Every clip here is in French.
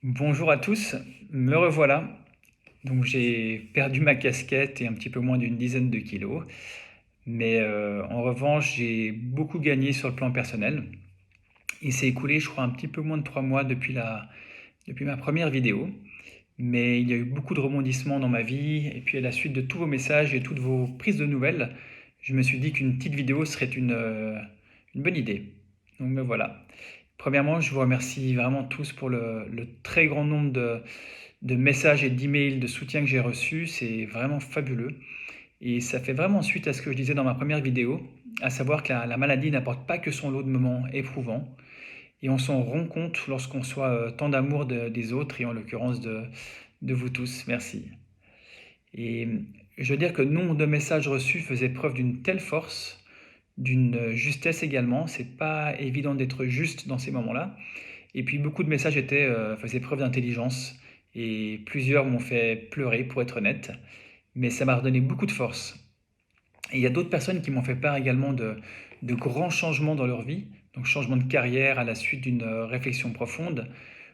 Bonjour à tous, me revoilà. Donc j'ai perdu ma casquette et un petit peu moins d'une dizaine de kilos. Mais en revanche, j'ai beaucoup gagné sur le plan personnel. Il s'est écoulé, je crois, un petit peu moins de 3 mois depuis ma première vidéo. Mais il y a eu beaucoup de rebondissements dans ma vie. Et puis à la suite de tous vos messages et toutes vos prises de nouvelles, je me suis dit qu'une petite vidéo serait une bonne idée. Donc me voilà. Premièrement, je vous remercie vraiment tous pour le très grand nombre de messages et d'emails de soutien que j'ai reçus. C'est vraiment fabuleux. Et ça fait vraiment suite à ce que je disais dans ma première vidéo, à savoir que la maladie n'apporte pas que son lot de moments éprouvants. Et on s'en rend compte lorsqu'on soit tant d'amour des autres, et en l'occurrence de vous tous. Merci. Et je veux dire que le nombre de messages reçus faisait preuve d'une telle force, d'une justesse également. C'est pas évident d'être juste dans ces moments-là. Et puis beaucoup de messages faisaient preuve d'intelligence. Et plusieurs m'ont fait pleurer, pour être honnête. Mais ça m'a redonné beaucoup de force. Et il y a d'autres personnes qui m'ont fait part également de grands changements dans leur vie. Donc changement de carrière à la suite d'une réflexion profonde,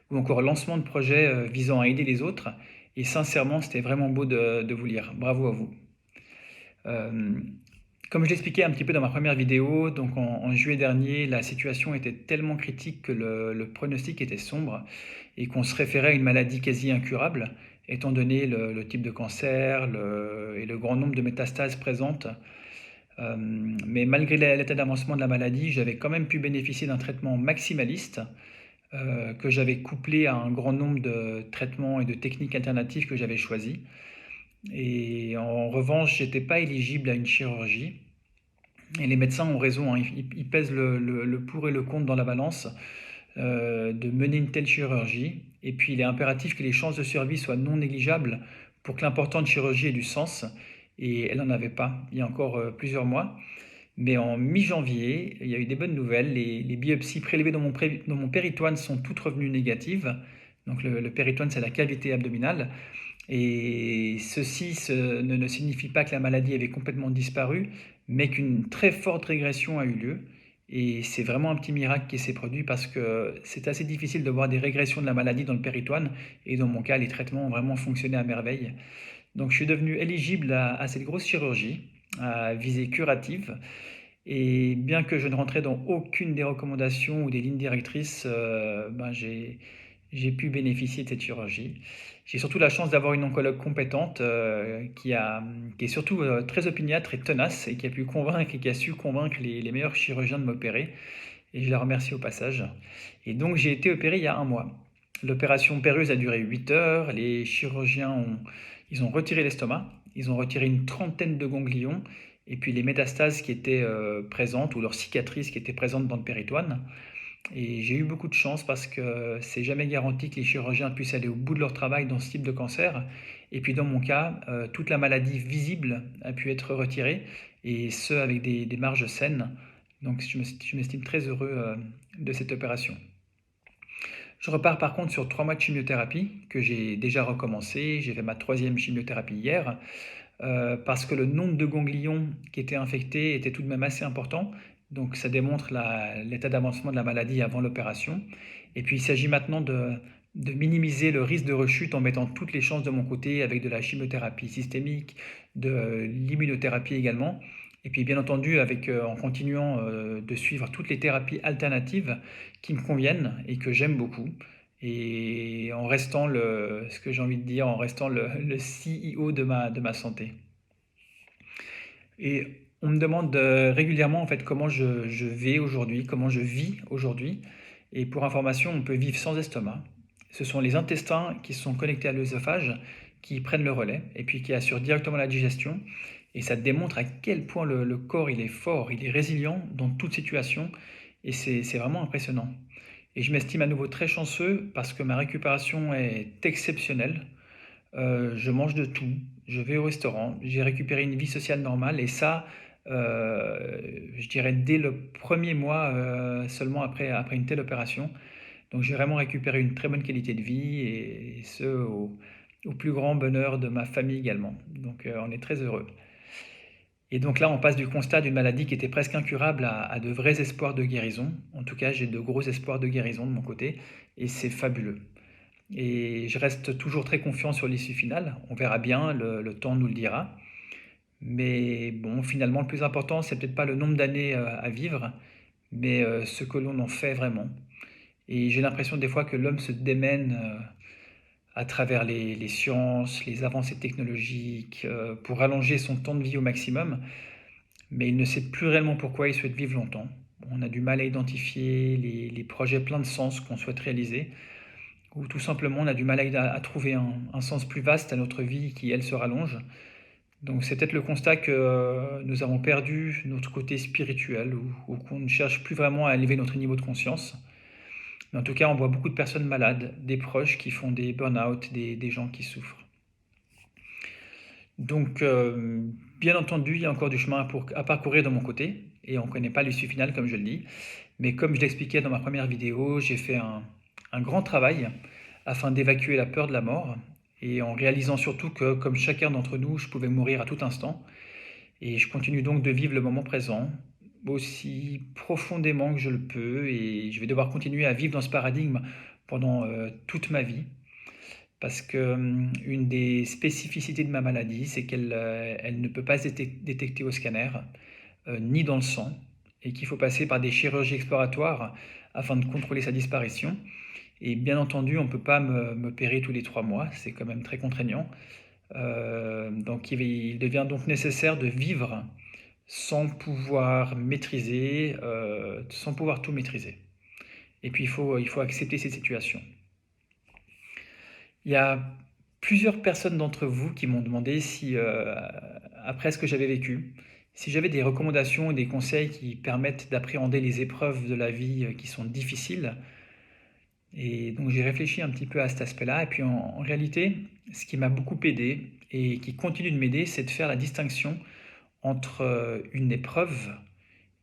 ou encore lancement de projets visant à aider les autres. Et sincèrement, c'était vraiment beau de vous lire. Bravo à vous. Euh, Comme je l'expliquais un petit peu dans ma première vidéo, donc en juillet dernier, la situation était tellement critique que le pronostic était sombre et qu'on se référait à une maladie quasi incurable, étant donné le type de cancer et le grand nombre de métastases présentes. Euh, mais malgré l'état d'avancement de la maladie, j'avais quand même pu bénéficier d'un traitement maximaliste que j'avais couplé à un grand nombre de traitements et de techniques alternatives que j'avais choisis. Et en revanche, j'étais pas éligible à une chirurgie. Et les médecins ont raison, hein, ils pèsent le pour et le contre dans la balance de mener une telle chirurgie. Et puis il est impératif que les chances de survie soient non négligeables pour que l'importante chirurgie ait du sens. Et elle n'en avait pas il y a encore plusieurs mois. Mais en mi-janvier, il y a eu des bonnes nouvelles. Les biopsies prélevées dans mon péritoine sont toutes revenues négatives. Donc le péritoine, c'est la cavité abdominale. Et ne signifie pas que la maladie avait complètement disparu, mais qu'une très forte régression a eu lieu. Et c'est vraiment un petit miracle qui s'est produit parce que c'est assez difficile de voir des régressions de la maladie dans le péritoine. Et dans mon cas, les traitements ont vraiment fonctionné à merveille. Donc je suis devenu éligible à cette grosse chirurgie à visée curative. Et bien que je ne rentrais dans aucune des recommandations ou des lignes directrices, j'ai pu bénéficier de cette chirurgie. J'ai surtout la chance d'avoir une oncologue compétente qui est surtout très opiniâtre et tenace et qui a pu convaincre et qui a su convaincre les meilleurs chirurgiens de m'opérer. Et je la remercie au passage. Et donc j'ai été opéré il y a un mois. L'opération périlleuse a duré 8 heures. Ils ont retiré l'estomac, ils ont retiré une trentaine de ganglions et puis les métastases qui étaient présentes ou leurs cicatrices qui étaient présentes dans le péritoine. Et j'ai eu beaucoup de chance parce que c'est jamais garanti que les chirurgiens puissent aller au bout de leur travail dans ce type de cancer. Et puis dans mon cas, toute la maladie visible a pu être retirée et ce avec des marges saines. Donc je m'estime très heureux de cette opération. Je repars par contre sur 3 mois de chimiothérapie que j'ai déjà recommencé. J'ai fait ma troisième chimiothérapie hier parce que le nombre de ganglions qui étaient infectés était tout de même assez important. Donc ça démontre l'état d'avancement de la maladie avant l'opération. Et puis il s'agit maintenant de minimiser le risque de rechute en mettant toutes les chances de mon côté avec de la chimiothérapie systémique, de l'immunothérapie également. Et puis bien entendu en continuant de suivre toutes les thérapies alternatives qui me conviennent et que j'aime beaucoup. Et en restant ce que j'ai envie de dire, en restant le CEO de ma santé. Et on me demande régulièrement en fait comment je vais aujourd'hui, comment je vis aujourd'hui. Et pour information, on peut vivre sans estomac. Ce sont les intestins qui sont connectés à l'œsophage qui prennent le relais et puis qui assurent directement la digestion. Et ça démontre à quel point le corps il est fort, il est résilient dans toute situation. Et c'est vraiment impressionnant. Et je m'estime à nouveau très chanceux parce que ma récupération est exceptionnelle. Je mange de tout, je vais au restaurant, j'ai récupéré une vie sociale normale et ça, je dirais dès le premier mois seulement après une telle opération. Donc j'ai vraiment récupéré une très bonne qualité de vie et ce au plus grand bonheur de ma famille également. Donc on est très heureux. Et donc là, on passe du constat d'une maladie qui était presque incurable à de vrais espoirs de guérison. En tout cas, j'ai de gros espoirs de guérison de mon côté et c'est fabuleux. et je reste toujours très confiant sur l'issue finale. On verra bien, le temps nous le dira. Mais bon, finalement, le plus important, c'est peut-être pas le nombre d'années à vivre, mais ce que l'on en fait vraiment. Et j'ai l'impression des fois que l'homme se démène à travers les sciences, les avancées technologiques, pour allonger son temps de vie au maximum, mais il ne sait plus réellement pourquoi il souhaite vivre longtemps. On a du mal à identifier les projets pleins de sens qu'on souhaite réaliser, ou tout simplement on a du mal à trouver un sens plus vaste à notre vie qui, elle, se rallonge. Donc c'est peut-être le constat que nous avons perdu notre côté spirituel ou qu'on ne cherche plus vraiment à élever notre niveau de conscience. Mais en tout cas, on voit beaucoup de personnes malades, des proches qui font des burn-out, des gens qui souffrent. Donc, bien entendu, il y a encore du chemin à parcourir de mon côté, et on ne connaît pas l'issue finale, comme je le dis. Mais comme je l'expliquais dans ma première vidéo, j'ai fait un grand travail afin d'évacuer la peur de la mort, et en réalisant surtout que, comme chacun d'entre nous, je pouvais mourir à tout instant. Et je continue donc de vivre le moment présent aussi profondément que je le peux, et je vais devoir continuer à vivre dans ce paradigme pendant toute ma vie. Parce que une des spécificités de ma maladie, c'est qu'elle elle ne peut pas être détectée au scanner, ni dans le sang, et qu'il faut passer par des chirurgies exploratoires afin de contrôler sa disparition. Et bien entendu, on ne peut pas m'opérer tous les 3 mois, c'est quand même très contraignant. Donc il devient donc nécessaire de vivre sans pouvoir maîtriser, sans pouvoir tout maîtriser. Et puis il faut accepter ces situations. Il y a plusieurs personnes d'entre vous qui m'ont demandé si, après ce que j'avais vécu, si j'avais des recommandations et des conseils qui permettent d'appréhender les épreuves de la vie qui sont difficiles. Et donc j'ai réfléchi un petit peu à cet aspect-là. Et puis en réalité, ce qui m'a beaucoup aidé et qui continue de m'aider, c'est de faire la distinction entre une épreuve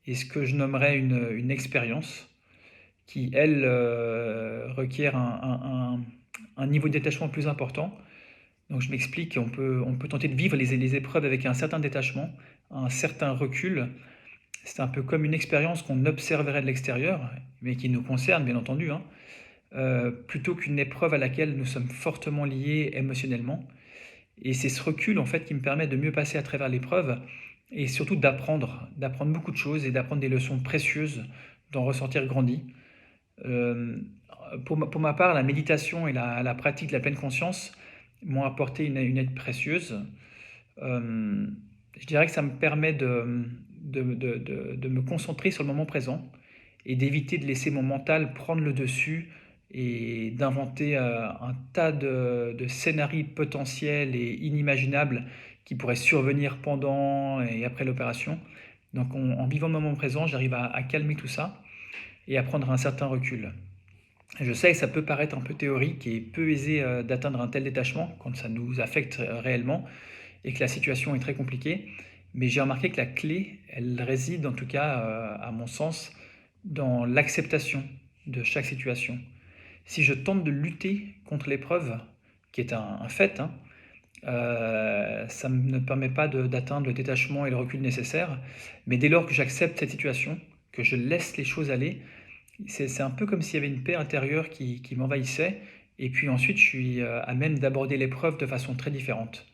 et ce que je nommerais une expérience qui, elle, requiert un niveau de détachement plus important. Donc je m'explique, on peut tenter de vivre les épreuves avec un certain détachement, un certain recul. C'est un peu comme une expérience qu'on observerait de l'extérieur, mais qui nous concerne bien entendu, hein, plutôt qu'une épreuve à laquelle nous sommes fortement liés émotionnellement. Et c'est ce recul en fait qui me permet de mieux passer à travers l'épreuve et surtout d'apprendre beaucoup de choses et d'apprendre des leçons précieuses, d'en ressortir grandi. Euh, pour ma part, la méditation et la pratique de la pleine conscience m'ont apporté une aide précieuse. Euh, je dirais que ça me permet de me concentrer sur le moment présent et d'éviter de laisser mon mental prendre le dessus et d'inventer un tas de scénarios potentiels et inimaginables qui pourraient survenir pendant et après l'opération. Donc en vivant le moment présent, j'arrive à calmer tout ça et à prendre un certain recul. Je sais que ça peut paraître un peu théorique et peu aisé d'atteindre un tel détachement quand ça nous affecte réellement et que la situation est très compliquée, mais j'ai remarqué que la clé, elle réside en tout cas, à mon sens, dans l'acceptation de chaque situation. Si je tente de lutter contre l'épreuve, qui est un fait, hein, ça ne me permet pas d'atteindre le détachement et le recul nécessaire, mais dès lors que j'accepte cette situation, que je laisse les choses aller, c'est un peu comme s'il y avait une paix intérieure qui m'envahissait, et puis ensuite je suis à même d'aborder l'épreuve de façon très différente.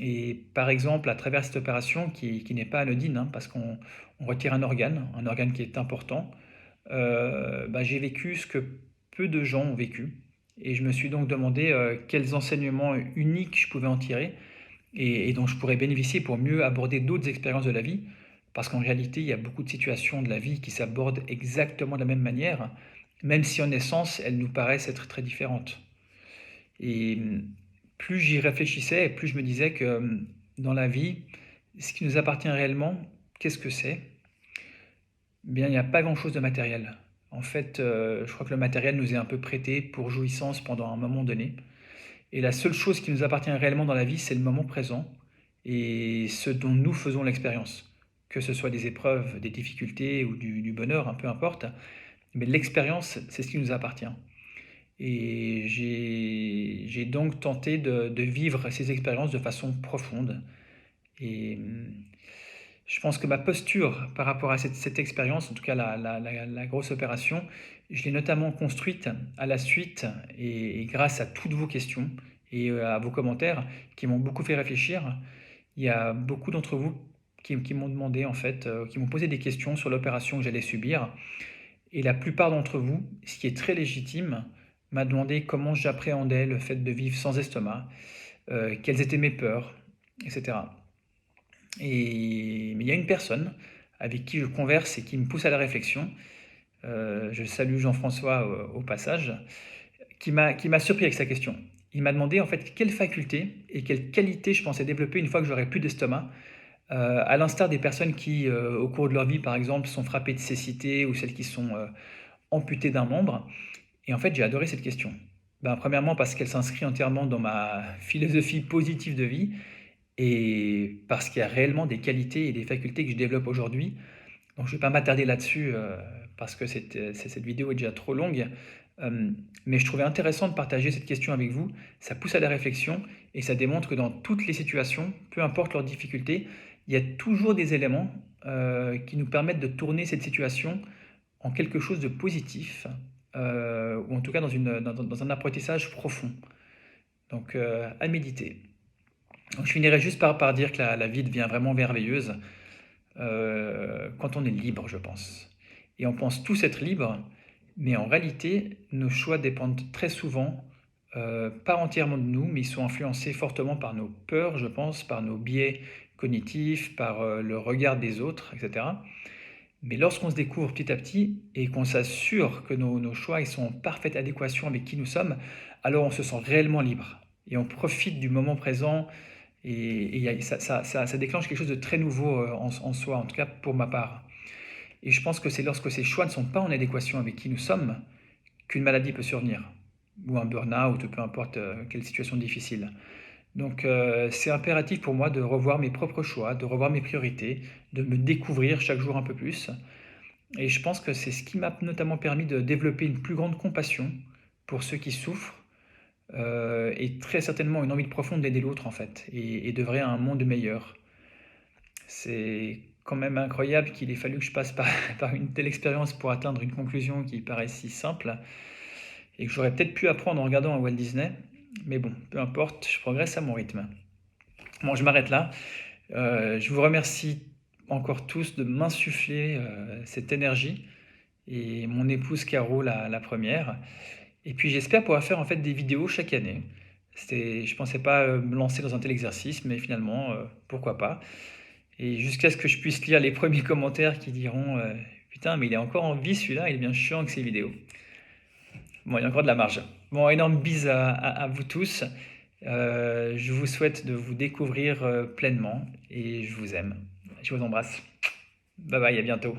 Et par exemple, à travers cette opération qui n'est pas anodine, hein, parce qu'on retire un organe qui est important, bah, j'ai vécu ce que peu de gens ont vécu. Et je me suis donc demandé quels enseignements uniques je pouvais en tirer et dont je pourrais bénéficier pour mieux aborder d'autres expériences de la vie. Parce qu'en réalité, il y a beaucoup de situations de la vie qui s'abordent exactement de la même manière, même si en essence, elles nous paraissent être très différentes. Et plus j'y réfléchissais, plus je me disais que dans la vie, ce qui nous appartient réellement, qu'est-ce que c'est? Eh bien, il n'y a pas grand-chose de matériel. En fait, je crois que le matériel nous est un peu prêté pour jouissance pendant un moment donné. Et la seule chose qui nous appartient réellement dans la vie, c'est le moment présent et ce dont nous faisons l'expérience. Que ce soit des épreuves, des difficultés ou du bonheur, hein, peu importe. Mais l'expérience, c'est ce qui nous appartient. Et j'ai donc tenté de vivre ces expériences de façon profonde. Et Je pense que ma posture par rapport à cette expérience, en tout cas la grosse opération, je l'ai notamment construite à la suite et grâce à toutes vos questions et à vos commentaires qui m'ont beaucoup fait réfléchir. Il y a beaucoup d'entre vous qui m'ont demandé, en fait, qui m'ont posé des questions sur l'opération que j'allais subir. Et la plupart d'entre vous, ce qui est très légitime, m'a demandé comment j'appréhendais le fait de vivre sans estomac, quelles étaient mes peurs, etc. Mais il y a une personne avec qui je converse et qui me pousse à la réflexion, je salue Jean-François au passage, qui m'a surpris avec sa question. Il m'a demandé en fait quelle faculté et quelle qualité je pensais développer une fois que j'aurais plus d'estomac, à l'instar des personnes qui, au cours de leur vie par exemple, sont frappées de cécité ou celles qui sont amputées d'un membre. Et en fait j'ai adoré cette question. Ben, premièrement parce qu'elle s'inscrit entièrement dans ma philosophie positive de vie et parce qu'il y a réellement des qualités et des facultés que je développe aujourd'hui. Donc je ne vais pas m'attarder là-dessus parce que cette vidéo est déjà trop longue. Euh, mais je trouvais intéressant de partager cette question avec vous. Ça pousse à la réflexion et ça démontre que dans toutes les situations, peu importe leurs difficultés, il y a toujours des éléments qui nous permettent de tourner cette situation en quelque chose de positif, ou en tout cas dans un apprentissage profond. Donc à méditer. Donc, je finirai juste par dire que la vie devient vraiment merveilleuse quand on est libre, je pense. Et on pense tous être libres, mais en réalité, nos choix dépendent très souvent, pas entièrement de nous, mais ils sont influencés fortement par nos peurs, je pense, par nos biais cognitifs, par le regard des autres, etc. Mais lorsqu'on se découvre petit à petit et qu'on s'assure que nos choix ils sont en parfaite adéquation avec qui nous sommes, alors on se sent réellement libre. Et on profite du moment présent, et ça déclenche quelque chose de très nouveau en soi, en tout cas pour ma part. Et je pense que c'est lorsque ces choix ne sont pas en adéquation avec qui nous sommes qu'une maladie peut survenir, ou un burn-out, ou peu importe quelle situation difficile. Donc c'est impératif pour moi de revoir mes propres choix, de revoir mes priorités, de me découvrir chaque jour un peu plus. Et je pense que c'est ce qui m'a notamment permis de développer une plus grande compassion pour ceux qui souffrent, et très certainement une envie profonde d'aider l'autre en fait, et d'œuvrer à un monde meilleur. C'est quand même incroyable qu'il ait fallu que je passe par, par une telle expérience pour atteindre une conclusion qui paraît si simple, et que j'aurais peut-être pu apprendre en regardant un Walt Disney, mais bon, peu importe, je progresse à mon rythme. Bon, je m'arrête là. Je vous remercie encore tous de m'insuffler cette énergie, et mon épouse Caro la première. Et puis j'espère pouvoir faire en fait des vidéos chaque année. Je pensais pas me lancer dans un tel exercice, mais finalement, pourquoi pas. Et jusqu'à ce que je puisse lire les premiers commentaires qui diront putain, mais il est encore en vie celui-là, il est bien chiant avec ses vidéos. Bon, il y a encore de la marge. Bon, énorme bise à vous tous. Je vous souhaite de vous découvrir pleinement et je vous aime. Je vous embrasse. Bye bye, à bientôt.